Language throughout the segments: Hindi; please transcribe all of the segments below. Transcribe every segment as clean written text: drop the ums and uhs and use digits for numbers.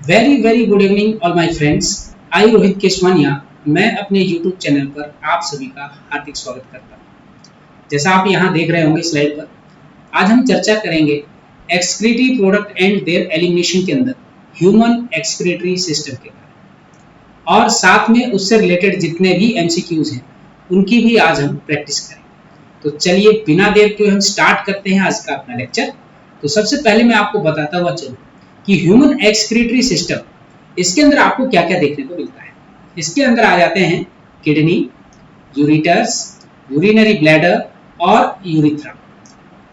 Very very good evening all my friends. I Rohit Keshwania, मैं अपने यूट्यूब चैनल पर आप सभी का हार्दिक स्वागत करता हूँ। जैसा आप यहाँ देख रहे होंगे स्लाइड पर, आज हम चर्चा करेंगे excretory product and there elimination के अंदर ह्यूमन एक्सक्रीटरी सिस्टम के बारे में, और साथ में उससे रिलेटेड जितने भी एमसीक्यूज हैं उनकी भी आज हम प्रैक्टिस करेंगे। तो चलिए बिना देर के हम स्टार्ट करते हैं आज का अपना लेक्चर। तो सबसे पहले मैं आपको बताता हुआ चलूँ कि ह्यूमन एक्सक्रीटरी सिस्टम, इसके अंदर आपको क्या क्या देखने को मिलता है। इसके अंदर आ जाते हैं किडनी, यूरिटर्स, यूरिनरी ब्लैडर और यूरिथ्रा।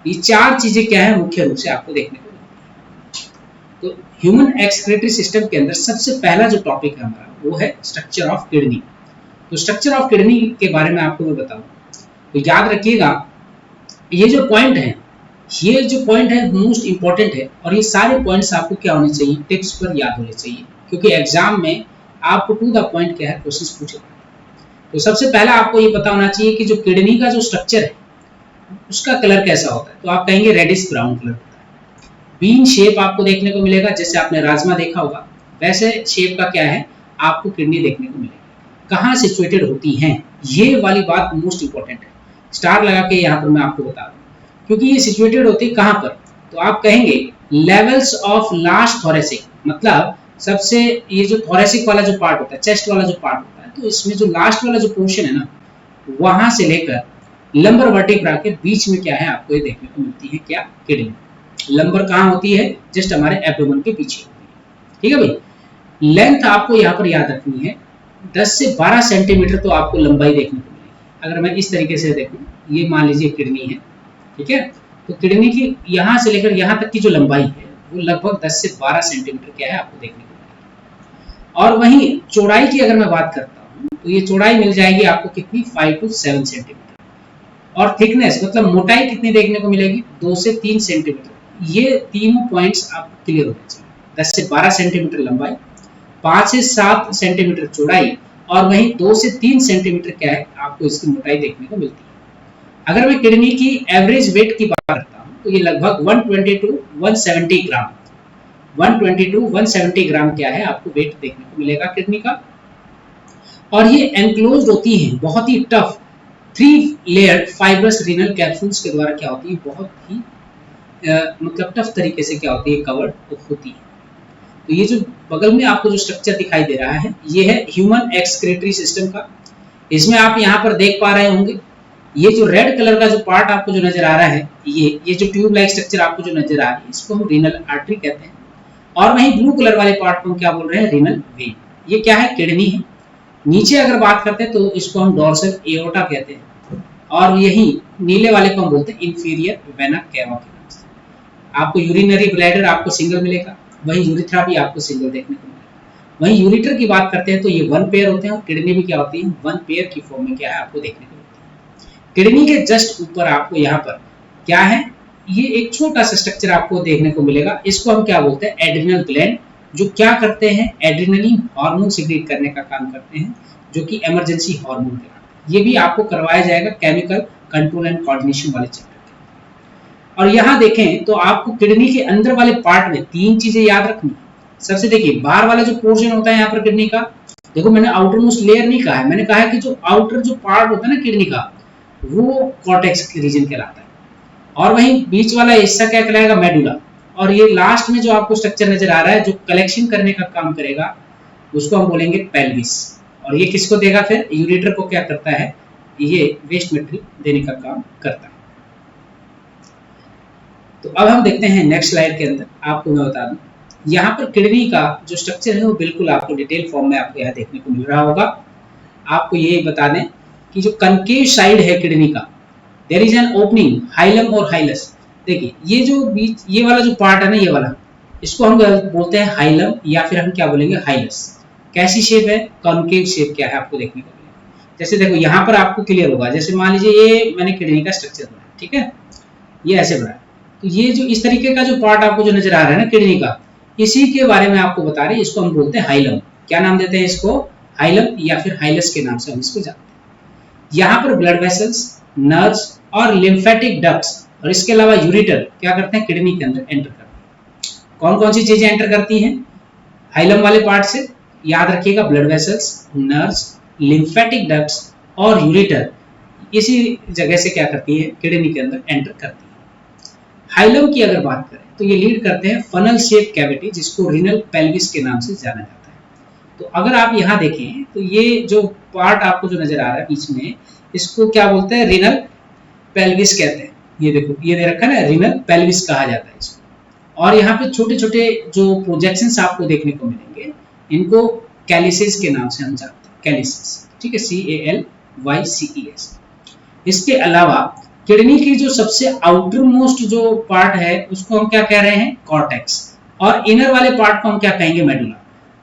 ये चार चीजें क्या है मुख्य रूप से आपको देखने को मिलती है। तो ह्यूमन एक्सक्रीटरी सिस्टम के अंदर सबसे पहला जो टॉपिक है हमारा वो है स्ट्रक्चर ऑफ किडनी। तो स्ट्रक्चर ऑफ किडनी के बारे में आपको मैं बताऊं तो याद रखिएगा, ये जो पॉइंट है मोस्ट इंपॉर्टेंट है, और ये सारे पॉइंट्स आपको क्या होने चाहिए, टिप्स पर याद होने चाहिए, क्योंकि एग्जाम में आपको टू द पॉइंट क्या है क्वेश्चंस पूछे। तो सबसे पहला आपको ये पता होना चाहिए कि जो किडनी का जो स्ट्रक्चर है उसका कलर कैसा होता है। तो आप कहेंगे रेडिश ब्राउन कलर होता है। बीन शेप आपको देखने को मिलेगा, जैसे आपने राजमा देखा होगा वैसे शेप का क्या है आपको किडनी देखने को मिलेगी। कहाँ सिचुएटेड होती हैं, ये वाली बात मोस्ट इंपॉर्टेंट है। स्टार लगा के यहाँ पर मैं आपको बता दूं, क्योंकि ये सिचुएटेड होती है कहाँ पर। तो आप कहेंगे लेवल्स ऑफ लास्ट थोरेसिक, मतलब सबसे ये जो थोरेसिक वाला जो पार्ट होता है, चेस्ट वाला जो पार्ट होता है, तो इसमें जो लास्ट वाला जो पोर्शन है ना, वहां से लेकर लंबर वर्टिब्रा के बीच में क्या है आपको ये देखने को मिलती है क्या, किडनी। लंबर कहाँ होती है, जस्ट हमारे एब्डोमेन के पीछे होती है। ठीक है भाई, लेंथ आपको यहाँ पर याद रखनी है 10 से 12 सेंटीमीटर तो आपको लंबाई देखने को मिलेगी। अगर मैं इस तरीके से देखूं, ये मान लीजिए किडनी है, ठीक है। तो किडनी की यहाँ से लेकर यहाँ तक की जो लंबाई है वो लगभग 10 से 12 सेंटीमीटर क्या है आपको देखने को मिलेगी। और वहीं चौड़ाई की अगर मैं बात करता हूँ तो ये चौड़ाई मिल जाएगी आपको कितनी, 5 to 7 सेंटीमीटर। और थिकनेस मतलब मोटाई कितनी देखने को मिलेगी, 2 से 3 सेंटीमीटर। ये तीनों पॉइंट्स आपको क्लियर होने चाहिए। 10 से 12 सेंटीमीटर लंबाई, 5 से 7 सेंटीमीटर चौड़ाई, और वहीं 2 से 3 सेंटीमीटर क्या है आपको इसकी मोटाई देखने को मिलती है। अगर मैं किडनी की एवरेज वेट की बात करता हूँ तो ये लगभग 120 to 170 ग्राम, 120 to 170 ग्राम क्या है आपको वेट देखने को मिलेगा किडनी का। और ये एनक्लोज्ड होती है बहुत ही tough 3 layered fibrous renal capsules के द्वारा क्या होती है, बहुत ही मतलब टफ तरीके से क्या होती है, कवर्ड होती है। तो ये जो बगल में आपको जो स्ट्रक्चर दिखाई दे रहा है ये है ह्यूमन एक्सक्रीटरी सिस्टम का। इसमें आप यहाँ पर देख पा रहे होंगे, ये जो रेड कलर का जो पार्ट आपको जो नजर आ रहा है, ये जो ट्यूब लाइक स्ट्रक्चर आपको जो नजर आ रही है इसको हम रीनल आर्टरी कहते हैं। और वहीं ब्लू कलर वाले पार्ट को हम क्या बोल रहे हैं, रीनल वेन। ये क्या है, किडनी है। नीचे अगर बात करते हैं तो इसको हम डोर्सल एओर्टा कहते हैं, और यही नीले वाले को हम बोलते हैं इंफीरियर वेना कैवा के नाम से। आपको यूरिनरी ब्लैडर आपको सिंगल मिलेगा, वहीं यूरिथ्रा भी आपको सिंगल देखने को मिलेगा। वहीं यूरिटर की बात करते हैं तो ये 1 पेयर होते हैं, और किडनी भी क्या होती है 1 पेयर की फॉर्म में क्या है आपको देखने को मिलती है। किडनी के जस्ट ऊपर आपको यहाँ पर क्या है, ये एक छोटा सा स्ट्रक्चर आपको देखने को मिलेगा। इसको हम क्या बोलते हैं, एड्रिनल ग्लैंड, जो क्या करते हैं, एड्रिनलिन हार्मोन सिक्रीट करने का काम करते हैं, जो कि इमरजेंसी हार्मोन कहलाते हैं। ये भी आपको करवाया जाएगा केमिकल कंट्रोल एंड कोऑर्डिनेशन वाले चैप्टर के। और यहाँ देखें तो आपको किडनी के अंदर वाले पार्ट में 3 चीजें याद रखनी। सबसे देखिए बाहर वाला जो पोर्शन होता है यहाँ पर किडनी का, देखो मैंने आउटर मोस्ट लेयर नहीं कहा है, मैंने कहा है कि जो आउटर जो पार्ट होता है ना किडनी का, वो कॉर्टेक्स रीजन कहलाता है। और वहीं बीच वाला हिस्सा क्या कहलाएगा, मेडुला। और ये लास्ट में जो आपको स्ट्रक्चर नजर आ रहा है जो कलेक्शन करने का काम करेगा उसको हम बोलेंगे पेल्विस। और ये किसको देगा, फिर यूरेटर को क्या करता है, ये वेस्ट मटेरियल देने का काम करता है। तो अब हम देखते हैं नेक्स्ट स्लाइड के अंदर, आपको मैं बता दूं यहाँ पर किडनी का जो स्ट्रक्चर है वो बिल्कुल आपको डिटेल फॉर्म में आपको यहाँ देखने को मिल रहा होगा। आपको ये बता दें कि जो कनकेव साइड है किडनी का, there is an opening hilum और हाइलस। देखिए ये जो बीच ये वाला जो पार्ट है ना, ये वाला, इसको हम बोलते हैं हाइलम, या फिर हम क्या बोलेंगे हाइलस। कैसी शेप है, कॉनकेव शेप क्या है आपको देखने को मिलेगा। जैसे देखो यहाँ पर आपको क्लियर होगा, जैसे मान लीजिए ये मैंने किडनी का स्ट्रक्चर बनाया, ठीक है, ये ऐसे बनाया। तो ये जो इस तरीके का जो पार्ट आपको जो नजर आ रहा है ना किडनी का, इसी के बारे में आपको बता रहे हैं। इसको हम बोलते हैं हाइलम। क्या नाम देते हैं इसको, हाइलम, या फिर हाइलस के नाम से हम इसको जानते हैं। यहाँ पर ब्लड वेसल्स, नर्व्स और लिम्फेटिक डक्ट्स, और इसके अलावा यूरिटर क्या करते हैं, किडनी के अंदर एंटर करते हैं। कौन कौन सी चीजें एंटर करती हैं, हाइलम वाले पार्ट से याद रखिएगा blood vessels, nerves, lymphatic ducts और यूरेटर इसी जगह से क्या करती है, किडनी के अंदर एंटर करती है। हाइलम की अगर बात करें तो ये लीड करते हैं फनल शेप कैविटी, जिसको रीनल पेल्विस के नाम से जाना जाता है। तो अगर आप यहाँ देखें तो ये जो पार्ट आपको जो नजर आ रहा है बीच में, इसको क्या बोलते हैं, रीनल पेल्विस कहते हैं। ये देखो, ये दे रखा है ना, रीनल पेल्विस कहा जाता है इसको। और यहाँ पे छोटे छोटे जो प्रोजेक्शंस आपको देखने को मिलेंगे, इनको कैलिसेस के नाम से हम जानते हैं, कैलिसेस, ठीक है, CALYCES। इसके अलावा किडनी की जो सबसे आउटर मोस्ट जो पार्ट है उसको हम क्या कह रहे हैं, कॉर्टेक्स, और इनर वाले पार्ट को हम क्या कहेंगे, मेडुला।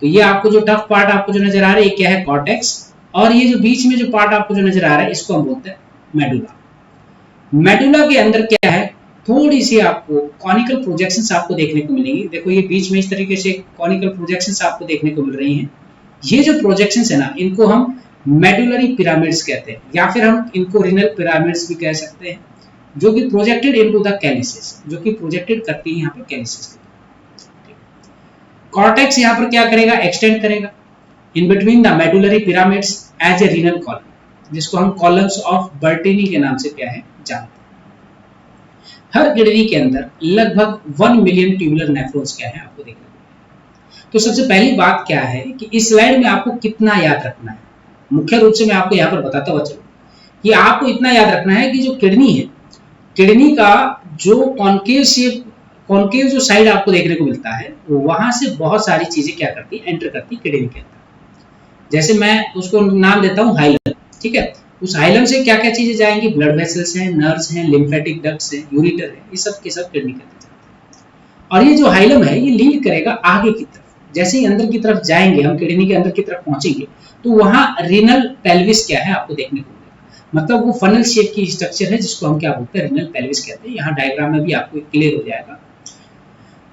तो ये आपको जो टफ पार्ट आपको जो नजर आ रहा है, ये क्या है, कॉर्टेक्स, और ये जो बीच में जो पार्ट आपको जो नजर आ रहा है, इसको हम बोलते हैं मेडुला। मेडुला के अंदर क्या है, थोड़ी सी आपको कॉनिकल प्रोजेक्शंस आपको देखने को मिलेंगी। देखो ये बीच में इस तरीके से कॉनिकल प्रोजेक्शंस आपको देखने को मिल रही हैं। ये जो प्रोजेक्शंस है ना, इनको हम मेडुलरी पिरामिड्स कहते हैं, या फिर हम इनको रीनल पिरामिड्स भी कह सकते हैं, जो कि प्रोजेक्टेड इनटू द कैलिसेस, जो कि प्रोजेक्टेड करती है यहाँ पे कैलिसेस। कॉर्टेक्स यहाँ पर क्या करेगा, एक्सटेंड करेगा in between the medullary pyramids as a renal column, जिसको हम कॉलम्स ऑफ बर्टीनी के नाम से क्या है जानते हैं। हर किडनी के अंदर लगभग 1 मिलियन ट्यूबुलर नेफ्रॉन्स क्या है आपको देखने को मिलेंगे। तो सबसे पहली बात क्या है कि इस स्लाइड में आपको कितना याद रखना है, मुख्य रूप से मैं आपको यहाँ पर बताता हुआ चलूं कि आपको इतना याद रखना है कि जो किडनी है, किडनी का जो कॉन्केव जो साइड आपको देखने को मिलता है, वहां से बहुत सारी चीजें क्या करती है, एंटर करती है किडनी के अंदर। जैसे मैं उसको नाम देता हूँ हाइलम, ठीक है। उस हाइलम से क्या क्या चीजें जाएंगी, ब्लड वेसल्स हैं, नर्व्स हैं, लिम्फेटिक डक्ट्स हैं, यूरेटर है, ये सब के सब किडनी के अंदर जाते हैं। और ये जो हाइलम है ये लीड करेगा आगे की तरफ। जैसे ही अंदर की तरफ जाएंगे हम, किडनी के अंदर की तरफ पहुंचेंगे, तो वहां रीनल पेल्विस क्या है आपको देखने को मिलेगा। मतलब वो फनल शेप की स्ट्रक्चर है, जिसको हम क्या बोलते हैं, रीनल पेल्विस कहते हैं। यहाँ डायग्राम में भी आपको क्लियर हो जाएगा।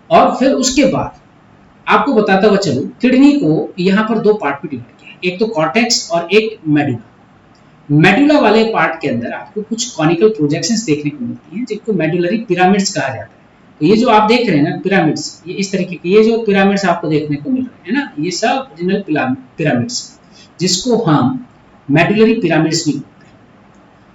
और फिर उसके बाद आपको बताता हुआ चलूं, किडनी को यहाँ पर दो पार्ट में डिवाइड किया है, एक तो कॉर्टेक्स और एक मेडुला। मेडुला वाले पार्ट के अंदर आपको कुछ कॉनिकल प्रोजेक्शंस देखने को मिलती हैं, जिनको मेडुलरी पिरामिड्स कहा जाता है। तो ये जो आप देख रहे हैं ना पिरामिड्स, ये इस तरीके के, ये जो पिरामिड्स आपको देखने को मिल रहे हैं ना, ये सब रीनल पिरामिड्स, जिसको हम मेडुलरी पिरामिड्स भी बोलते हैं।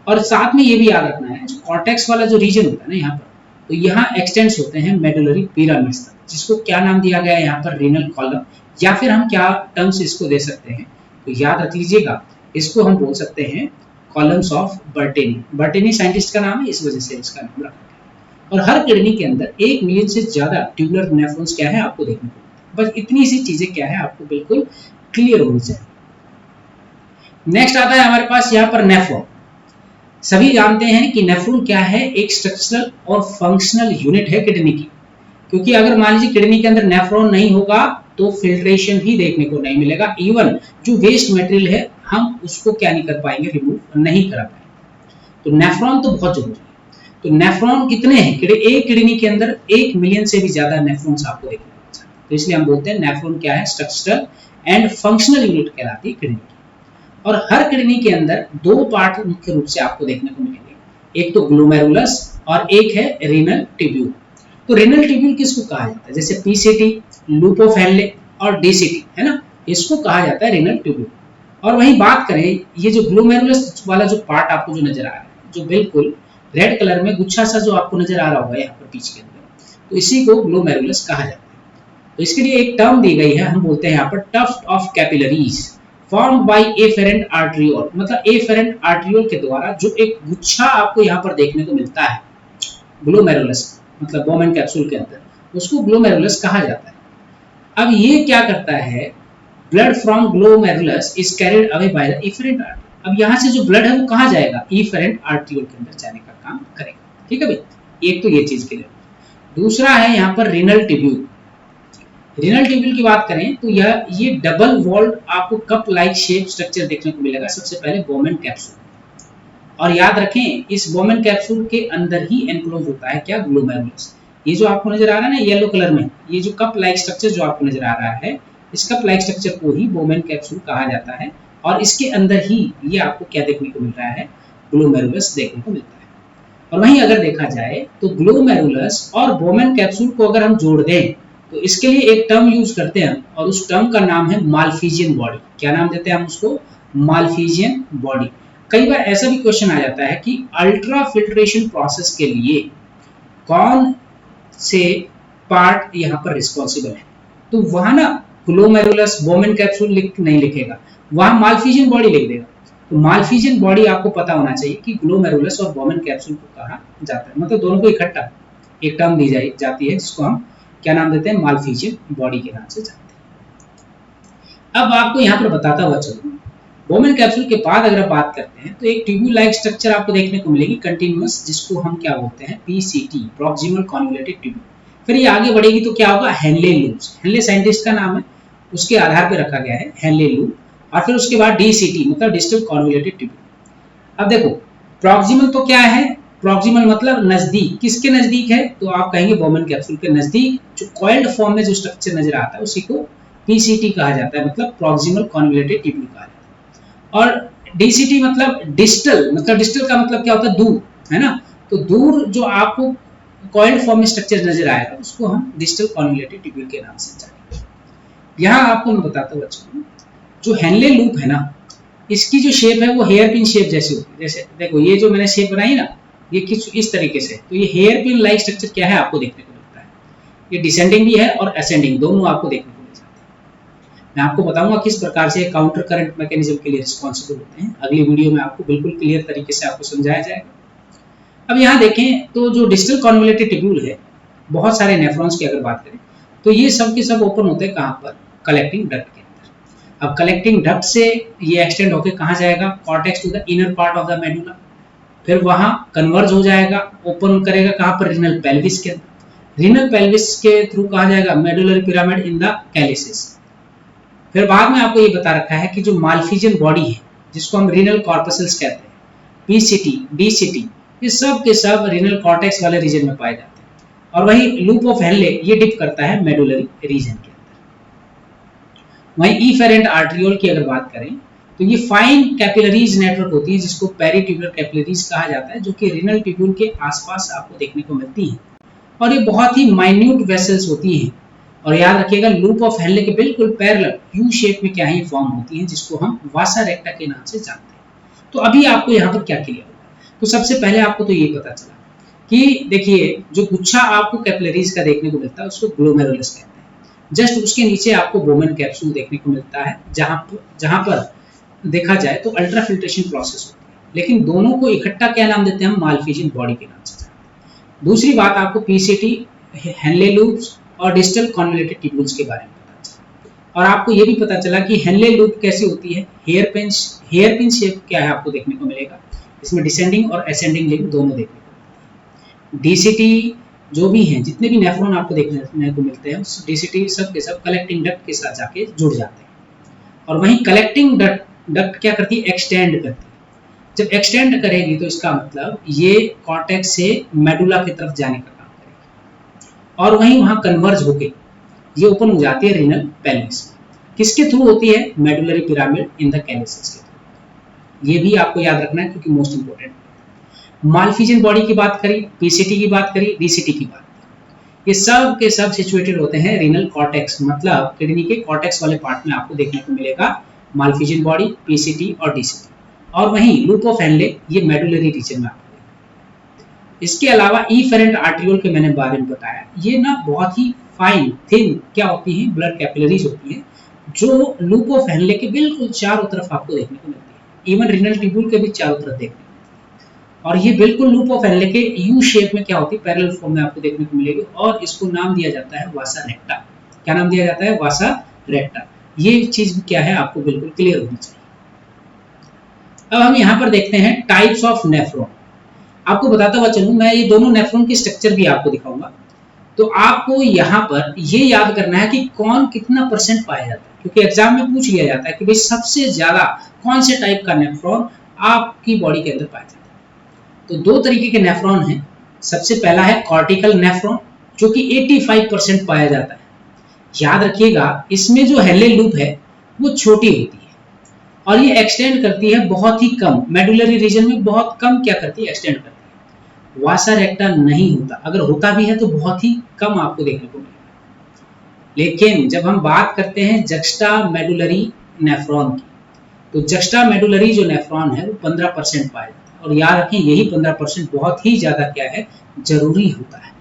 और साथ में ये भी याद रखना है, जो कॉर्टेक्स वाला जो रीजन होता है ना यहाँ पर, तो यहाँ एक्सटेंड्स होते हैं मेडुलरी पिरामिड्स तक, जिसको क्या नाम दिया गया है यहाँ पर, रीनल कॉलम, या फिर हम क्या टर्म्स इसको दे सकते हैं, तो याद रख लीजिएगा, इसको हम बोल सकते हैं कॉलम्स ऑफ बर्टेनी। बर्टेनी साइंटिस्ट का नाम है, इस वजह से इसका नाम रखा गया। और हर किडनी के अंदर 1 मिलियन से ज्यादा ट्यूबुलर नेफ्रॉन्स क्या है आपको देखने को मिलते हैं। बस इतनी सी चीजें क्या है आपको बिल्कुल क्लियर होनी चाहिए। नेक्स्ट आता है हमारे पास यहाँ पर नेफ्रॉन। सभी जानते हैं कि नेफ्रॉन क्या है, एक स्ट्रक्चरल और फंक्शनल यूनिट है किडनी की। क्योंकि अगर मान लीजिए किडनी के अंदर नेफ्रॉन नहीं होगा तो फिल्ट्रेशन भी देखने को नहीं मिलेगा, इवन जो वेस्ट मटेरियल है हम उसको क्या नहीं कर पाएंगे, रिमूव नहीं कर पाएंगे। तो नेफ्रॉन तो बहुत जरूरी है। तो नेफ्रॉन कितने हैं, एक किडनी के अंदर 1 मिलियन से भी ज्यादा नेफ्रॉन्स आपको देखने को मिलते हैं। तो इसलिए हम बोलते हैं नेफ्रॉन क्या है, स्ट्रक्चरल एंड फंक्शनल यूनिट कहलाती है किडनी की। और हर किडनी के अंदर दो पार्ट मुख्य रूप से आपको देखने को मिलेंगे, एक तो ग्लोमेरुलस और एक है रीनल ट्यूब्यूल। तो रीनल ट्यूब्यूल किसको कहा जाता है, जैसे पीसीटी, लूपोफेनले और डीसीटी है ना, इसको कहा जाता है रीनल ट्यूब्यूल। और वहीं बात करें, ये जो ग्लोमेरुलस वाला जो पार्ट आपको जो नजर आ रहा है, जो बिल्कुल रेड कलर में गुच्छा सा जो आपको नजर आ रहा होगा यहाँ पर बीच के अंदर, तो इसी को ग्लोमेरुलस कहा जाता है। तो इसके लिए एक टर्म दी गई है, हम बोलते हैं यहाँ पर tuft of capillaries formed by afferent arteriole. मतलब एफेरेंट आर्टरियोल के द्वारा जो एक गुच्छा आपको यहाँ पर देखने को मिलता है ग्लोमेरुलस, मतलब बोमेन कैप्सूल के अंदर, उसको ग्लोमेरुलस कहा जाता है। अब ये क्या करता है, blood from glomerulus is carried away by the efferent artery. अब यहाँ से जो ब्लड है वो कहाँ जाएगा, एफेरेंट आर्टरियोल के अंदर जाने का काम करेगा। ठीक है भाई, एक तो ये चीज के लिए। दूसरा है यहाँ पर रीनल ट्यूब्यूल। रीनल ट्यूब्यूल की बात करें तो ये डबल वॉल्ड आपको कप लाइक शेप स्ट्रक्चर देखने को मिलेगा। सबसे पहले बोमेन कैप्सूल, और याद रखें इस बोमेन कैप्सूल के अंदर ही एनक्लोज होता है क्या, ग्लोमेरुलस। ये जो आपको नजर आ रहा है ना येलो कलर में, ये जो कप लाइक स्ट्रक्चर जो आपको नजर आ रहा है, इस कप लाइक स्ट्रक्चर को ही बोमेन कैप्सूल कहा जाता है। और इसके अंदर ही ये आपको क्या देखने को मिल रहा है, ग्लोमेरुलस देखने को मिलता है। और वहीं अगर देखा जाए तो ग्लोमेरुलस और बोमेन कैप्सूल को अगर हम जोड़ दें तो इसके लिए एक टर्म यूज करते हैं और उस टर्म का नाम है मालफिजियन बॉडी। क्या नाम देते हैं हम उसको? Malpighian body. कई बार ऐसा भी क्वेश्चन आ जाता है कि अल्ट्रा फिल्ट्रेशन प्रोसेस के लिए कौन से पार्ट यहाँ पर रिस्पॉन्सिबल है, तो वहां ना ग्लोमेरुलस बोमेन कैप्सूल नहीं लिखेगा, वहां मालफिजियन बॉडी लिख देगा। तो मालफिजियन बॉडी आपको पता होना चाहिए कि ग्लोमेरुलस और बोमेन कैप्सूल को कहा जाता है, मतलब दोनों को इकट्ठा एक टर्म दी जाती है जिसको हम क्या नाम देते हैं? मालफिजियन बॉडी के नाम से जानते हैं। अब आपको यहाँ पर बताता हुआ चलूं, बोमेन कैप्सूल के बाद अगर बात करते हैं तो एक ट्यूब्यूल लाइक स्ट्रक्चर आपको देखने को मिलेगी कंटिन्यूअस, जिसको हम क्या बोलते हैं? PCT, proximal convoluted tubule. फिर ये आगे बढ़ेगी तो क्या होगा? Henley loops. हेनले साइंटिस्ट का नाम है, उसके आधार पर रखा गया है हेनले लूप। और फिर उसके बाद डीसीटी मतलब डिस्टल कॉन्वोल्यूटेड ट्यूब्यूल। अब देखो प्रॉक्सिमल तो क्या है? प्रॉक्सिमल मतलब नजदीक। किसके नजदीक है? तो आप कहेंगे बोमेन कैप्सूल के नजदीक जो कॉइल्ड फॉर्म में जो स्ट्रक्चर नजर आता है उसी को पीसीटी कहा जाता है, मतलब प्रॉक्सिमल कॉन्वोल्यूटेड ट्यूब्यूल कहा जाता है। और डीसीटी मतलब डिस्टल, मतलब डिस्टल का मतलब क्या होता है? दूर, है ना? तो दूर जो आपको कॉइल्ड फॉर्म में स्ट्रक्चर नजर आएगा उसको हम डिस्टल कॉन्वोल्यूटेड ट्यूब्यूल के नाम से जानेंगे। यहाँ आपको मैं बताता हूँ बच्चों, जो हेनले लूप है ना, इसकी जो शेप है वो हेयर पिन शेप जैसी होती है। जैसे देखो ये जो मैंने शेप बनाई ना, ये किस इस तरीके से, तो ये हेयर पिन लाइक स्ट्रक्चर क्या है आपको देखने को मिलता है। ये डिसेंडिंग भी है और असेंडिंग, दोनों आपको देखने को मिल जाते हैं। मैं आपको बताऊंगा किस प्रकार से काउंटर करंट मैकेनिज्म के लिए रिस्पॉन्सिबल होते हैं, अगली वीडियो में आपको बिल्कुल क्लियर तरीके से आपको समझाया जाएगा। अब यहाँ देखें तो जो डिस्टल कॉन्वोल्यूटेड ट्यूब्यूल है, बहुत सारे नेफ्रॉन्स की अगर बात करें तो ये सब के सब ओपन होते हैं कहाँ पर? कलेक्टिंग डक्ट के अंदर। अब कलेक्टिंग डक्ट से ये एक्सटेंड होकर कहाँ जाएगा? Cortex to the inner part of the medulla. फिर वहां कन्वर्ज हो जाएगा, ओपन करेगा कहाँ पर? रीनल पेल्विस के अंदर। रीनल पेल्विस के थ्रू कहा जाएगा? Medullary pyramid in the calyces. फिर बाद में आपको ये बता रखा है कि जो मालफिजियन बॉडी है जिसको हम रीनल कॉर्पसल्स कहते हैं, पीसीटी, डीसीटी, ये सब के सब रीनल कॉर्टेक्स वाले रीजन में पाए जाते हैं। और वही लूप ऑफ हेनले ये डिप करता है मेडुलरी रीजन के अंदर। वहीं इफेरेंट आर्टरियोल की अगर बात करें तो ये फाइन कैपिलरीज नेटवर्क होती है जिसको पेरिट्यूबुलर कैपिलरीज कहा जाता है, जो कि रीनल ट्यूब्यूल के आसपास आपको देखने को मिलती है। और ये बहुत ही माइन्यूट वेसल्स होती हैं। और याद रखिएगा लूप ऑफ हेनले के बिल्कुल पैरेलल यू शेप में क्या है फॉर्म होती है, जिसको हम वासा रेक्टा के नाम से जानते हैं। तो अभी आपको यहाँ पर क्या क्लियर होगा? तो सबसे पहले आपको तो ये पता चला कि देखिए जो गुच्छा आपको कैपिलरीज का देखने को मिलता है उसको ग्लोमेरुलस कहते हैं। जस्ट उसके नीचे आपको बोमेन कैप्सूल देखने को मिलता है, जहां पर देखा जाए तो अल्ट्रा फिल्ट्रेशन प्रोसेस होती है। लेकिन दोनों को इकट्ठा क्या नाम देते हैं? हम मालफिजियन बॉडी के नाम से जानते हैं। दूसरी बात आपको पीसीटी, हेनले लूप्स और डिस्टल कॉन्वोल्यूटेड ट्यूब्यूल्स के बारे में पता चला। और आपको ये भी पता चला कि हेनले लूप कैसी होती है, हेयर पिन शेप क्या है आपको देखने को मिलेगा। इसमें डिसेंडिंग और असेंडिंग लिंक दोनों देखने को मिलते हैं। डीसीटी जो भी हैं, जितने भी नेफ्रॉन आपको देखने को मिलते हैं, डीसीटी सब के सब कलेक्टिंग डक्ट के साथ जाके जुड़ जाते हैं। और वहीं कलेक्टिंग डक्ट क्या करती है? एक्सटेंड करती है। जब एक्सटेंड करेगी तो इसका मतलब ये कॉर्टेक्स से मेडुला की तरफ जाने का काम करेगी। और वहीं वहां कन्वर्ज होके ये ओपन हो जाती है रीनल पेल्विस। किसके थ्रू होती है? मेडुलरी पिरामिड इन द कैलिसिस के थ्रू। ये भी आपको याद रखना है क्योंकि मोस्ट इंपोर्टेंट। मालफिजियन बॉडी की बात करी, पीसीटी की बात करी, डीसीटी की बात करी, ये सब के सब सिचुएटेड होते हैं रीनल कॉर्टेक्स, मतलब किडनी के कॉर्टेक्स वाले पार्ट में आपको देखने को मिलेगा मालफिजियन बॉडी, पीसीटी और डीसीटी। और वहीं लूप ऑफ हेनले ये मेडुलरी रीजन में आपको देखेगा। इसके अलावा इफेरेंट आर्टरियोल के मैंने बारे में बताया, ये ना बहुत ही फाइन थिन क्या होती है? ब्लड कैपिलरीज होती है जो लूप ऑफ हेनले के बिल्कुल चारों तरफ आपको देखने को मिलती है। इवन रीनल ट्यूब्यूल के भी चारों तरफ देखने को मिलती है। और ये बिल्कुल लूप ऑफ हेनले के यू शेप में क्या होती है? पैरेलल फॉर्म में आपको देखने को मिलेगी। और इसको नाम दिया जाता है वासा रेक्टा। क्या नाम दिया जाता है? वासा रेक्टा। ये चीज क्या है आपको बिल्कुल क्लियर होनी चाहिए। अब हम यहाँ पर देखते हैं टाइप्स ऑफ नेफ्रॉन। आपको बताता हुआ चलूं, मैं ये दोनों नेफ्रॉन की स्ट्रक्चर भी आपको दिखाऊंगा। तो आपको यहाँ पर ये याद करना है कि कौन कितना परसेंट पाया जाता है, क्योंकि एग्जाम में पूछ लिया जाता है कि भाई सबसे ज्यादा कौन से टाइप का नेफ्रॉन आपकी बॉडी के अंदर पाया जाता है। तो दो तरीके के नेफ्रॉन हैं। सबसे पहला है कॉर्टिकल नेफ्रॉन, जो कि 85% पाया जाता है। याद रखिएगा इसमें जो हेनले लूप है वो छोटी होती है और ये एक्सटेंड करती है बहुत ही कम, मेडुलरी रीजन में बहुत कम क्या करती है? एक्सटेंड करती है। वासा रेक्टा नहीं होता, अगर होता भी है तो बहुत ही कम आपको देखने को मिलेगा। लेकिन जब हम बात करते हैं जक्स्टा मेडुलरी नेफ्रॉन की, तो जक्स्टा मेडुलरी जो नेफ्रॉन है वो 15% पाया जाता है। और याद रखें यही 15% बहुत ही ज़्यादा क्या है, जरूरी होता है।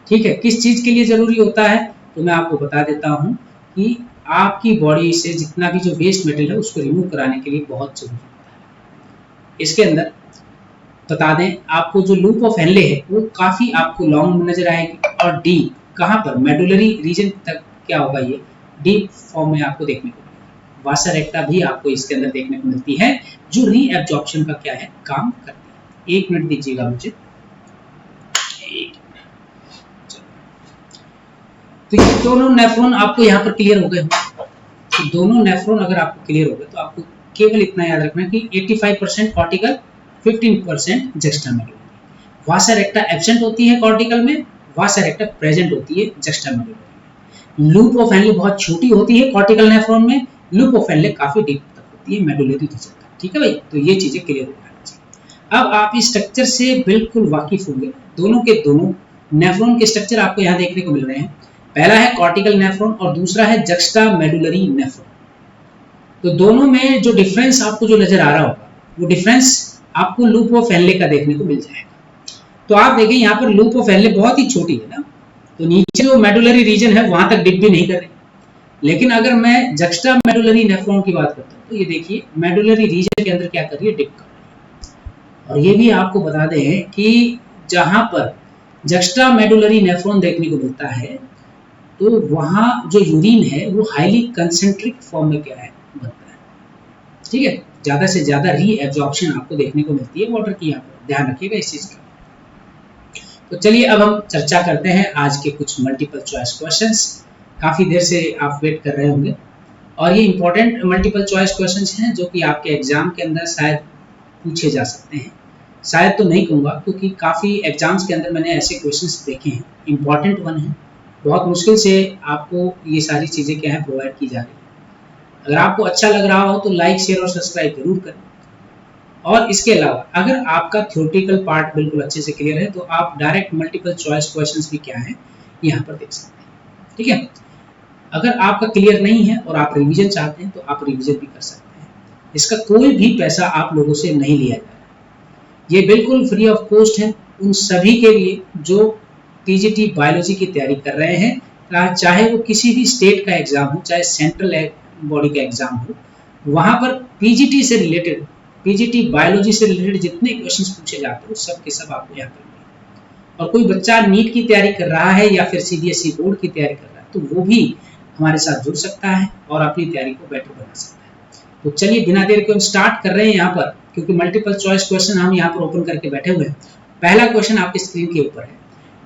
ठीक है, किस चीज़ के लिए ज़रूरी होता है, तो मैं आपको बता देता हूँ कि आपकी बॉडी से जितना भी जो वेस्ट मेटल है उसको रिमूव कराने के लिए बहुत जरूरी होता है। इसके अंदर बता दें आपको, जो लूप ऑफ हेनले है वो काफ़ी आपको लॉन्ग नजर आएगी, और डी कहाँ पर, मेडुलरी रीजन तक क्या होगा, ये डीप फॉर्म में आपको देखने को मिलेगा। वासा रेक्टा भी आपको इसके अंदर देखने को मिलती है, जो रीएब्जॉर्प्शन का क्या है, काम करती है। 1 मिनट दीजिएगा मुझे। तो ये दोनों नेफ्रॉन आपको यहाँ पर क्लियर हो गए। तो दोनों नेफ्रॉन अगर आपको क्लियर हो गए तो आपको केवल इतना याद रखना कि 85% कॉर्टिकल, 15% जक्स्टामेडुलरी। वासा रेक्टा एब्सेंट होती है कॉर्टिकल में, वासा रेक्टा प्रेजेंट होती है जक्स्टामेडुलरी में। लूप ऑफ हेनले बहुत छोटी होती है कॉर्टिकल नेफ्रॉन में, लूप ऑफ हेनले काफी डीप तक होती है मेडुलरी रीजन तक। ठीक है भाई, तो ये चीजें क्लियर हो गई। अब आप इस स्ट्रक्चर से बिल्कुल वाकिफ होंगे। दोनों के दोनों नेफ्रॉन के स्ट्रक्चर आपको यहाँ देखने को मिल रहे हैं। पहला है कॉर्टिकल नेफ्रॉन और दूसरा है जक्स्टा मेडुलरी नेफ्रॉन। तो दोनों में जो डिफरेंस आपको जो नजर आ रहा होगा, वो डिफरेंस आपको लूप ऑफ हेनले का देखने को मिल जाएगा। तो आप देखें यहाँ पर लूप ऑफ हेनले बहुत ही छोटी है ना, तो नीचे जो मेडुलरी रीजन है वहां तक डिप भी नहीं कर रही। लेकिन अगर मैं जक्स्टा मेडुलरी नेफ्रॉन की बात करता हूँ तो ये देखिए मेडुलरी रीजन के अंदर क्या कर रही है, डिप कर रही है। और ये भी आपको बता दें कि जहां पर जक्स्टा मेडुलरी नेफ्रॉन देखने को मिलता है, तो वहाँ जो यूरिन है वो हाईली कंसेंट्रिक फॉर्म में क्या है, बनता है। ठीक है, ज़्यादा से ज़्यादा रीएब्जॉर्प्शन आपको देखने को मिलती है वाटर की। यहाँ पर ध्यान रखिएगा इस चीज़ का। तो चलिए अब हम चर्चा करते हैं आज के कुछ मल्टीपल चॉइस क्वेश्चंस। काफ़ी देर से आप वेट कर रहे होंगे, और ये इंपॉर्टेंट मल्टीपल चॉइस क्वेश्चंस हैं जो कि आपके एग्जाम के अंदर शायद पूछे जा सकते हैं। शायद तो नहीं कहूँगा, क्योंकि काफ़ी एग्जाम्स के अंदर मैंने ऐसे क्वेश्चंस देखे हैं, इंपॉर्टेंट वन है। बहुत मुश्किल से आपको ये सारी चीज़ें क्या है, प्रोवाइड की जा रही है। अगर आपको अच्छा लग रहा हो तो लाइक, शेयर और सब्सक्राइब जरूर करें। और इसके अलावा अगर आपका थ्योरेटिकल पार्ट बिल्कुल अच्छे से क्लियर है तो आप डायरेक्ट मल्टीपल चॉइस क्वेश्चंस भी क्या है, यहाँ पर देख सकते हैं। ठीक है, अगर आपका क्लियर नहीं है और आप रिवीजन चाहते हैं तो आप रिवीजन भी कर सकते हैं। इसका कोई भी पैसा आप लोगों से नहीं लिया जा रहा है, ये बिल्कुल फ्री ऑफ कॉस्ट है उन सभी के लिए जो पीजीटी बायोलॉजी की तैयारी कर रहे हैं। चाहे वो किसी भी स्टेट का एग्जाम हो, चाहे सेंट्रल बॉडी का एग्जाम हो, वहाँ पर पीजीटी से रिलेटेड, पीजीटी बायोलॉजी से रिलेटेड जितने क्वेश्चंस पूछे जाते हैं सब के सब आपको यहाँ पर मिलेंगे। और कोई बच्चा नीट की तैयारी कर रहा है या फिर सीबीएसई बोर्ड की तैयारी कर रहा है तो वो भी हमारे साथ जुड़ सकता है और अपनी तैयारी को बेटर बना सकता है। तो चलिए बिना देर के हम स्टार्ट कर रहे हैं यहाँ पर, क्योंकि मल्टीपल चॉइस क्वेश्चन हम यहाँ पर ओपन करके बैठे हुए हैं। पहला क्वेश्चन आपकी स्क्रीन के ऊपर है,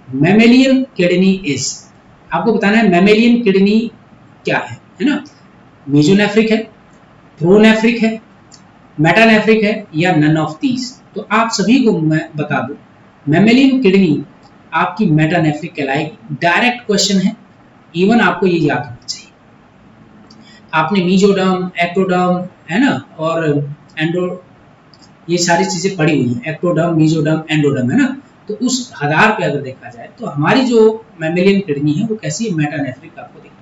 मैमेलियन किडनी इज, आपको बताना है मैमेलियन किडनी क्या है ना। मीजोनेफ्रिक है, प्रोनेफ्रिक है, मेटानेफ्रिक है, या नन ऑफ दीज। तो आप सभी को मैं बता दूं, मैमेलियन किडनी आपकी मेटानेफ्रिक कहलाएगी। डायरेक्ट क्वेश्चन है, इवन आपको ये याद होना चाहिए। आपने मीजोडर्म, एक्टोडर्म है ना, और एंडो, ये सारी चीजें पढ़ी हुई हैं, एक्टोडर्म, मीजोडर्म, एंडोडर्म है ना। तो उस आधार पे अगर देखा जाए तो हमारी जो मैमेलियन किडनी है वो कैसी है, मेटानेफ्रिक आपको देखना।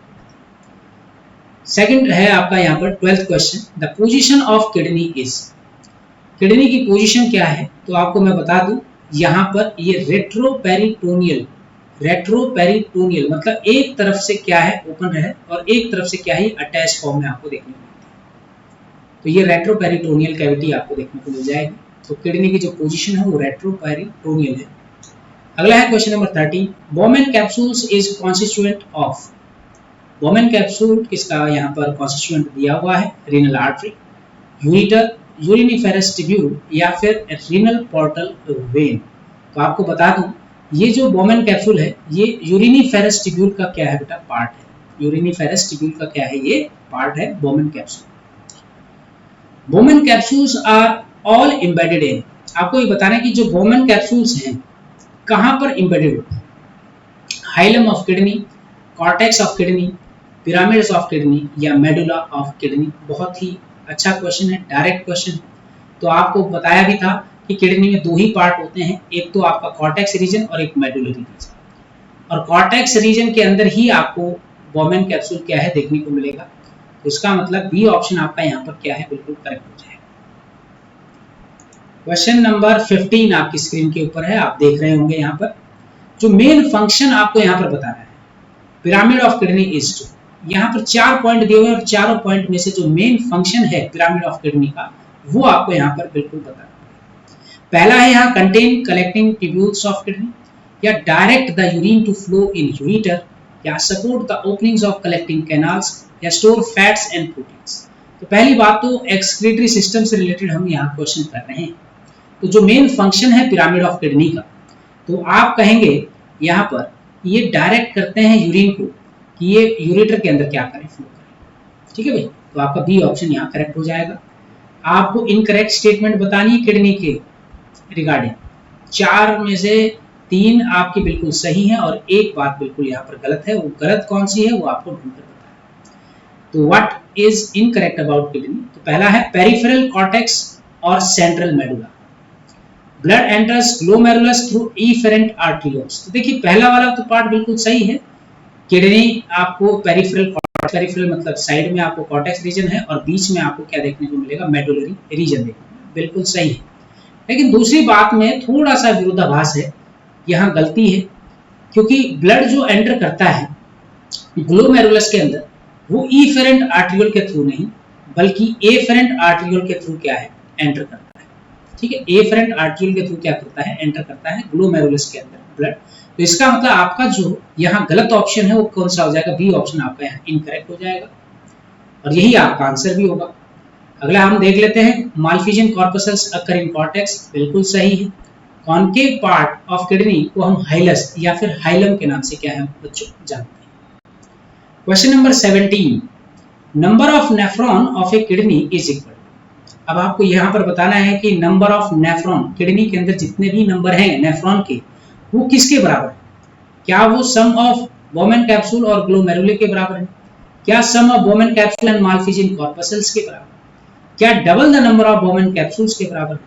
सेकंड है आपका यहाँ पर 12th question, the position of kidney is, kidney की पोजीशन क्या है, तो आपको मैं बता दूं यहाँ पर ये रेट्रोपेरिटोनियल, रेट्रोपेरिटोनियल मतलब एक तरफ से क्या है, ओपन है, और एक तरफ से क्या है, अटैच फॉर्म में आपको देखने को मिलती है। तो ये रेट्रोपेरिटोनियल कैविटी आपको देखने को मिल जाएगी। तो किडनी की जो पोजीशन है वो रेट्रोपेरिटोनियल है। अगला है question number 13, बोमेन capsules is constituent of, Bowman capsule किसका यहाँ पर कॉन्स्टिट्यूएंट दिया हुआ है, renal artery, ureter, uriniferous tubule, या फिर रीनल पोर्टल वेन। तो आपको बता दूं ये जो बोमेन कैप्सूल है ये यूरिनिफेरस ट्यूब्यूल का क्या है बेटा, पार्ट है। यूरिनिफेरस ट्यूब्यूल का क्या है, ये पार्ट है Bowman capsule. Bowman capsules are all embedded in, आपको ये बताना है कि जो बोमेन कैप्सूल्स हैं कहाँ पर एम्बेडेड होते हैं, hilum of kidney, cortex of kidney, pyramids of kidney, या मेडुला ऑफ किडनी। बहुत ही अच्छा क्वेश्चन है, डायरेक्ट क्वेश्चन। तो आपको बताया भी था कि किडनी में दो ही पार्ट होते हैं, एक तो आपका कॉर्टेक्स रीजन और एक मेडुलरी रीजन। और कॉर्टेक्स रीजन के अंदर ही आपको वोमेन कैप्सूल क्या है देखने को मिलेगा। तो इसका मतलब बी ऑप्शन आपका यहाँ पर क्या है, बिल्कुल करेक्ट हो जाएगा। क्वेश्चन नंबर 15 आपकी स्क्रीन के ऊपर है, आप देख रहे होंगे यहाँ पर जो मेन फंक्शन आपको यहाँ पर बताना है pyramid of kidney is two. यहाँ पर 4 पॉइंट दिए हुए हैं और चारों पॉइंट में से जो मेन फंक्शन है पिरामिड ऑफ किडनी का वो आपको यहाँ पर बिल्कुल बताना है। पहला है यहाँ contain collecting tubules of kidney, या direct the urine to flow in ureter, या support the openings of collecting canals, या स्टोर फैट्स एंड प्रोटीन्स। तो पहली बात तो एक्सक्रीटरी सिस्टम से रिलेटेड हम यहाँ क्वेश्चन कर रहे हैं। तो जो मेन फंक्शन है पिरामिड ऑफ किडनी का, तो आप कहेंगे यहाँ पर ये डायरेक्ट करते हैं यूरिन को कि ये यूरेटर के अंदर क्या करें, फ्लो करें। ठीक है भाई, तो आपका बी ऑप्शन यहाँ करेक्ट हो जाएगा। आपको इनकरेक्ट स्टेटमेंट बतानी है किडनी के रिगार्डिंग, 4 में से 3 आपकी बिल्कुल सही है और एक बात बिल्कुल यहाँ पर गलत है। वो गलत कौन सी है वो आपको ढूंढकर बताना। तो what is incorrect about kidney, तो पहला है पेरिफेरल कॉर्टेक्स और central medulla, blood enters glomerulus through efferent arterioles. तो देखिए पहला वाला तो पार्ट बिल्कुल सही है, किडनी आपको पेरिफेरल मतलब साइड में आपको कॉर्टेक्स रीजन है और बीच में आपको क्या देखने को मिलेगा, मेडुलरी रीजन देखने को, बिल्कुल सही है। लेकिन दूसरी बात में थोड़ा सा विरोधाभास है, यहाँ गलती है, क्योंकि ब्लड जो एंटर करता है ग्लोमेरुलस के अंदर वो इफेरेंट आर्टरियोल के थ्रू नहीं बल्कि एफेरेंट आर्टरियोल के थ्रू क्या है, एंटर करता है। ठीक है, एफेरेंट आर्टरियोल के थ्रू क्या करता है, एंटर करता है ग्लोमेरुलस के अंदर ब्लड। तो इसका मतलब आपका जो यहाँ गलत ऑप्शन है वो कौन सा हो जाएगा, बी ऑप्शन आपका यहाँ इनकरेक्ट हो जाएगा और यही आपका आंसर भी होगा। अगला हम देख लेते हैं, मालफिजियन कॉर्पसल्स अकर इन कॉर्टेक्स, बिल्कुल सही है। कॉन्केव पार्ट ऑफ किडनी को हम हाइलस या फिर हाइलम के नाम से क्या है बच्चों जानते हैं। Question number 17, number of nephron of A kidney is equal. अब आपको यहाँ पर बताना है कि नंबर ऑफ नेफ्रॉन, किडनी के अंदर जितने भी नंबर हैं नेफ्रॉन के, वो किसके बराबर है। क्या वो सम ऑफ वोमेन कैप्सूल और ग्लोमेरुले के बराबर है, क्या sum of Bowman capsule and malpighian corpuscles के बराबर, क्या double the number of Bowman capsules के बराबर है,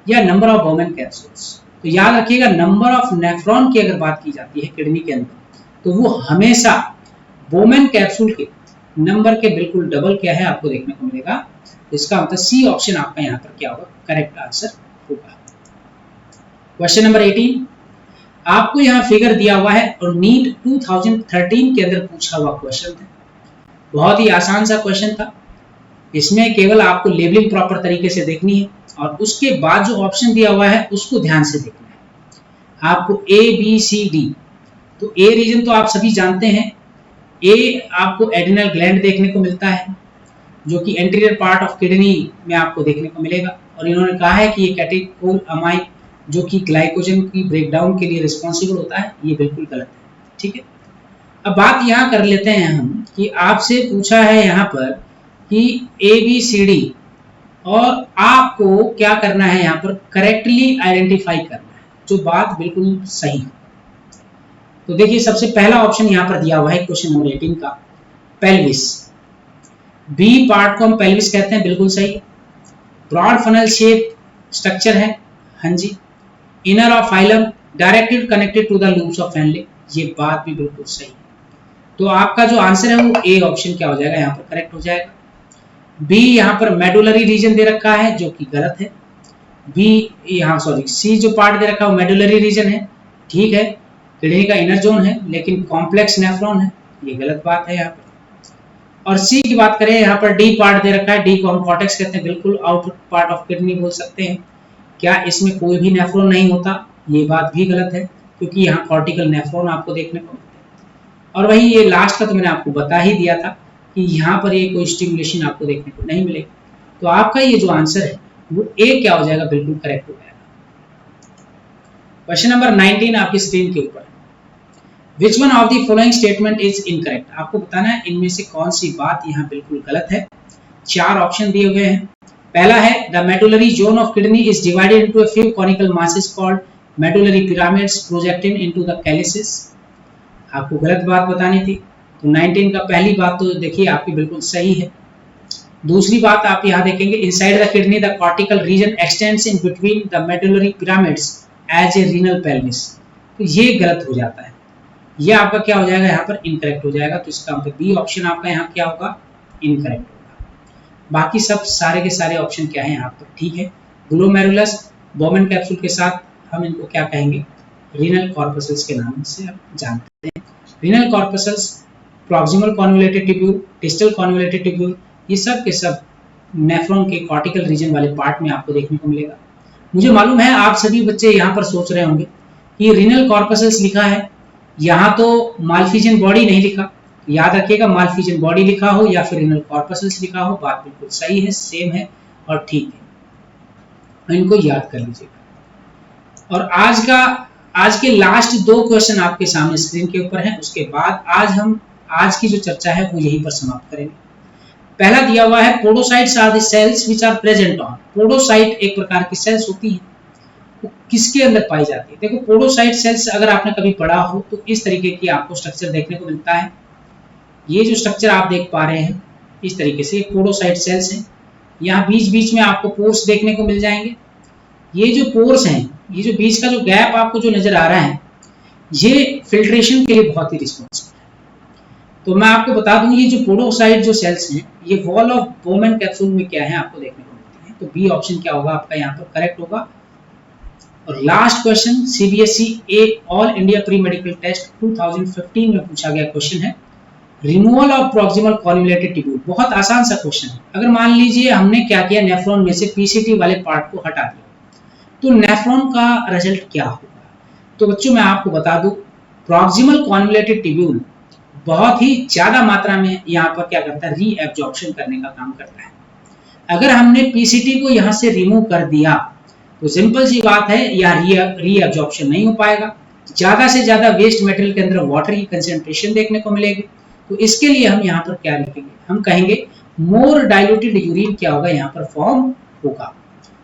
या नंबर ऑफ वोमेन कैप्सूल्स। तो याद रखिएगा नंबर ऑफ नेफ्रॉन की अगर बात की जाती है किडनी के अंदर तो वो हमेशा वोमेन कैप्सूल के नंबर के बिल्कुल डबल क्या है आपको देखने को मिलेगा। तो इसका मतलब सी ऑप्शन आपका यहाँ पर क्या होगा, करेक्ट आंसर होगा। क्वेश्चन नंबर 18, आपको यहाँ फिगर दिया हुआ है और नीट 2013 के अंदर पूछा हुआ क्वेश्चन था। बहुत ही आसान सा क्वेश्चन था, इसमें केवल आपको लेबलिंग प्रॉपर तरीके से देखनी है और उसके बाद जो ऑप्शन दिया हुआ है उसको ध्यान से देखना है। आपको ए बी सी डी, तो ए रीजन तो आप सभी जानते हैं, ए आपको एड्रिनल ग्लैंड देखने को मिलता है जो कि एंटीरियर पार्ट ऑफ किडनी में आपको देखने को मिलेगा और इन्होंने कहा है कि ये कैटेकोल अमाइन जो कि ग्लाइकोजन की ब्रेकडाउन के लिए रिस्पॉन्सिबल होता है, ये बिल्कुल गलत है। ठीक है, अब बात यहाँ कर लेते हैं हम कि आपसे पूछा है यहाँ पर कि ए बी सी डी और आपको क्या करना है, यहाँ पर करेक्टली आइडेंटिफाई करना है जो बात बिल्कुल सही है। तो देखिए सबसे पहला ऑप्शन यहाँ पर दिया हुआ है क्वेश्चन नंबर 18 का, पेल्विस, बी पार्ट को हम पेल्विस कहते हैं, बिल्कुल सही। ब्रॉड फनल शेप स्ट्रक्चर है, हाँ जी। Inner of phylum directly connected to the loops of Henle, ये बात भी बिल्कुल सही। तो आपका जो आंसर है वो ए ऑप्शन क्या हो जाएगा, यहाँ पर करेक्ट हो जाएगा। बी यहाँ पर मेडुलरी रीजन दे रखा है जो कि गलत है। बी यहाँ सी जो पार्ट दे रखा है वो मेडुलरी रीजन है, ठीक है, किडनी का इनर जोन है लेकिन कॉम्प्लेक्स नेफ्रॉन है, ये गलत बात है यहाँ पर। और सी की बात करें, यहाँ पर डी पार्ट दे रखा है, डी को हम कॉर्टेक्स कहते हैं, बिल्कुल आउटर पार्ट ऑफ किडनी बोल सकते हैं। क्या इसमें कोई भी नेफ्रॉन नहीं होता, ये बात भी गलत है क्योंकि यहाँ कॉर्टिकल नेफ्रॉन आपको देखने को मिलते हैं। और वही ये लास्ट का तो मैंने आपको बता ही दिया था कि यहाँ पर ये कोई स्टिमुलेशन आपको देखने को नहीं मिलेगा। तो आपका ये जो आंसर है वो ए क्या हो जाएगा, बिल्कुल करेक्ट हो जाएगा। क्वेश्चन नंबर 19 आपकी स्क्रीन के ऊपर, which one of the following statement is incorrect. आपको बताना है इनमें से कौन सी बात यहाँ बिल्कुल गलत है। 4 ऑप्शन दिए हुए हैं। पहला है the medullary zone of kidney is divided into a few conical masses called medullary pyramids projecting into the calyces. आपको गलत बात बतानी थी। तो 19 का पहली बात तो देखिए आपकी बिल्कुल सही है। दूसरी बात आप यहाँ देखेंगे, inside the kidney the cortical region extends in between the medullary pyramids as a renal pelvis, तो ये गलत हो जाता है। ये आपका क्या हो जाएगा, यहाँ पर इनकरेक्ट हो जाएगा। तो इसका मतलब बी ऑप्शन आपका यहाँ क्या होगा, इनकरेक्ट होगा। बाकी सब सारे के सारे ऑप्शन क्या है यहाँ पर ठीक है। ग्लोमेरुलस बोमेन कैप्सूल के साथ हम इनको क्या कहेंगे, रीनल कॉर्पसल्स के नाम से आप जानते हैं। Renal corpuscles, proximal convoluted tubule, distal convoluted tubule, ये सब के सब नेफ्रॉन के कॉर्टिकल रीजन वाले पार्ट में आपको देखने को मिलेगा। मुझे मालूम है आप सभी बच्चे यहाँ पर सोच रहे होंगे कि रीनल कॉर्पसल्स लिखा है, यहाँ तो मालफिजियन बॉडी नहीं लिखा। याद रखिएगा, मालफिजियन बॉडी लिखा हो या फिर रीनल कॉर्पसल्स लिखा हो, बात बिल्कुल सही है, सेम है और ठीक है। इनको याद कर लीजिएगा। और आज के लास्ट 2 क्वेश्चन आपके सामने स्क्रीन के ऊपर हैं। उसके बाद आज की जो चर्चा है वो यहीं पर समाप्त करेंगे। पहला दिया हुआ है, podocytes are the cells which are present on. Podocyte एक प्रकार की सेल्स होती है, वो किसके अंदर पाई जाती है। देखो पोडोसाइट सेल्स अगर आपने कभी पढ़ा हो तो इस तरीके की आपको स्ट्रक्चर देखने को मिलता है। ये जो स्ट्रक्चर आप देख पा रहे हैं इस तरीके से पोडोसाइट सेल्स हैं। यहाँ बीच बीच में आपको पोर्स देखने को मिल जाएंगे। ये जो पोर्स हैं, ये जो बीच का जो गैप आपको जो नजर आ रहा है, ये फिल्ट्रेशन के लिए बहुत ही रिस्पॉन्सिबल है। तो मैं आपको बता दूं, ये जो पोडोसाइट जो सेल्स हैं, ये वॉल ऑफ बोमेन कैप्सूल में क्या है आपको देखने को मिलती है। तो बी ऑप्शन क्या होगा आपका यहाँ पर करेक्ट होगा। और last question CBSE A All India Pre Medical Test 2015 में पूछा गया क्वेश्चन है, removal of proximal convoluted tubule. बहुत आसान सा क्वेश्चन है। अगर मान लीजिए हमने क्या किया, नेफ्रॉन में से पीसीटी वाले पार्ट को हटा दिया, तो नेफ्रॉन का रिजल्ट क्या होगा। तो बच्चों मैं आपको बता दूं, प्रॉक्सिमल कॉन्वोलेटेड ट्यूब्यूल बहुत ही ज्यादा मात्रा में यहाँ पर क्या करता है, रीएब्जॉर्प्शन करने का काम करता है। अगर हमने पीसीटी को यहाँ से रिमूव कर दिया तो सिंपल सी बात है, यहाँ रीएब्जॉर्प्शन नहीं हो पाएगा। ज्यादा से ज्यादा वेस्ट मटेरियल के अंदर वाटर की कंसेंट्रेशन देखने को मिलेगी। तो इसके लिए हम यहाँ पर क्या लिखेंगे, हम कहेंगे मोर डाइल्यूटेड यूरिन क्या होगा यहाँ पर फॉर्म होगा।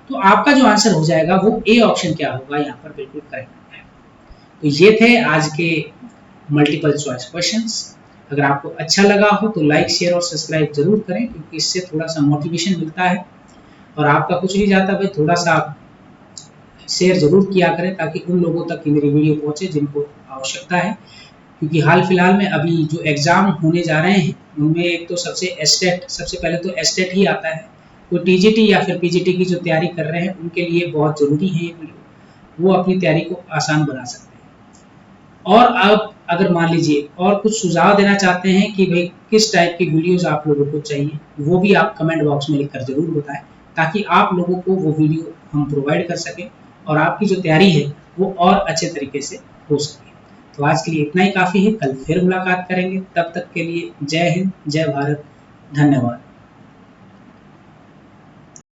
तो आपका जो आंसर हो जाएगा वो ए ऑप्शन क्या होगा यहाँ पर बिल्कुल करेक्ट है। तो ये थे आज के मल्टीपल चॉइस क्वेश्चंस। अगर आपको अच्छा लगा हो तो लाइक शेयर और सब्सक्राइब जरूर करें, क्योंकि इससे थोड़ा सा मोटिवेशन मिलता है। और आपका कुछ नहीं जाता भाई, थोड़ा सा आप शेयर जरूर किया करें ताकि उन लोगों तक की मेरी वीडियो पहुंचे जिनको आवश्यकता है। क्योंकि हाल फिलहाल में अभी जो एग्जाम होने जा रहे हैं उनमें एक तो सबसे पहले तो एस्टेट ही आता है। कोई टीजीटी या फिर पीजीटी की जो तैयारी कर रहे हैं उनके लिए बहुत जरूरी है ये वीडियो, वो अपनी तैयारी को आसान बना सकते हैं। और अब अगर मान लीजिए और कुछ सुझाव देना चाहते हैं कि भाई किस टाइप की वीडियोस आप लोगों को चाहिए, वो भी आप कमेंट बॉक्स में लिखकर जरूर बताएं, ताकि आप लोगों को वो वीडियो हम प्रोवाइड कर सकें और आपकी जो तैयारी है वो और अच्छे तरीके से हो सके। तो आज के लिए इतना ही काफ़ी है, कल फिर मुलाकात करेंगे। तब तक के लिए जय हिंद, जय भारत, धन्यवाद।